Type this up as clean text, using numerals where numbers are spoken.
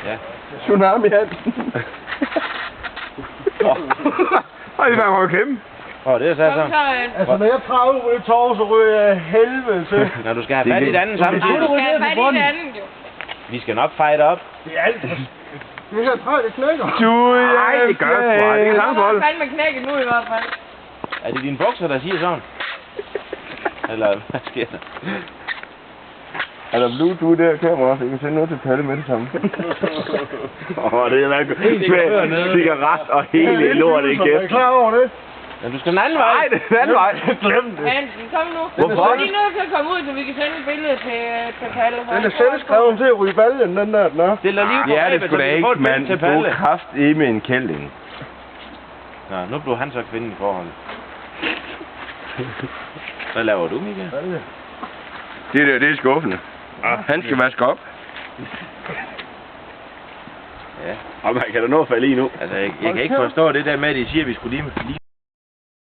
Ja. Tsunami Hansen. Ej, det var jo kæmpe. Det er så sådan. Altså, når jeg træder ud i tår, så ryger jeg helvede til. Når du skal have fat i den anden samtidig. Du skal have fat i den anden, jo. Vi skal nok fight op. Det er alt. Det her træ, det knækker. Nej, det gør sgu ej. Det er lang bold. Jeg har fandme knækket nu i hvert fald. Er det dine bukser, der siger sådan? Eller hvad sker der? Er der Bluetooth der kamera, så jeg kan sende noget til Palle med det samme? Det er med cigaret og hele lort i Er I kæft. klar over det? Ja, du skal den anden vej. Nej, det er den anden vej. Glem det. Hansen, kom nu. Hvorfor? Vi er nødt til at komme ud, så vi kan sende et billede til Palle. Den er selv skrevet til at ryge baljen, den der, den er. Stil dig lige på Ja, det rebet, skulle så da vi kan få ikke, et billede man. til Du Palle. er kraft i med en kælding. Nå, nu blev han så kvinden i forholdet. Hvad laver du, Michael? Det er skuffende. Han skal vaske op. Ja. Og man kan da nå at falde i nu. Altså, jeg kan ikke forstå det der med, at de siger, at vi skulle lige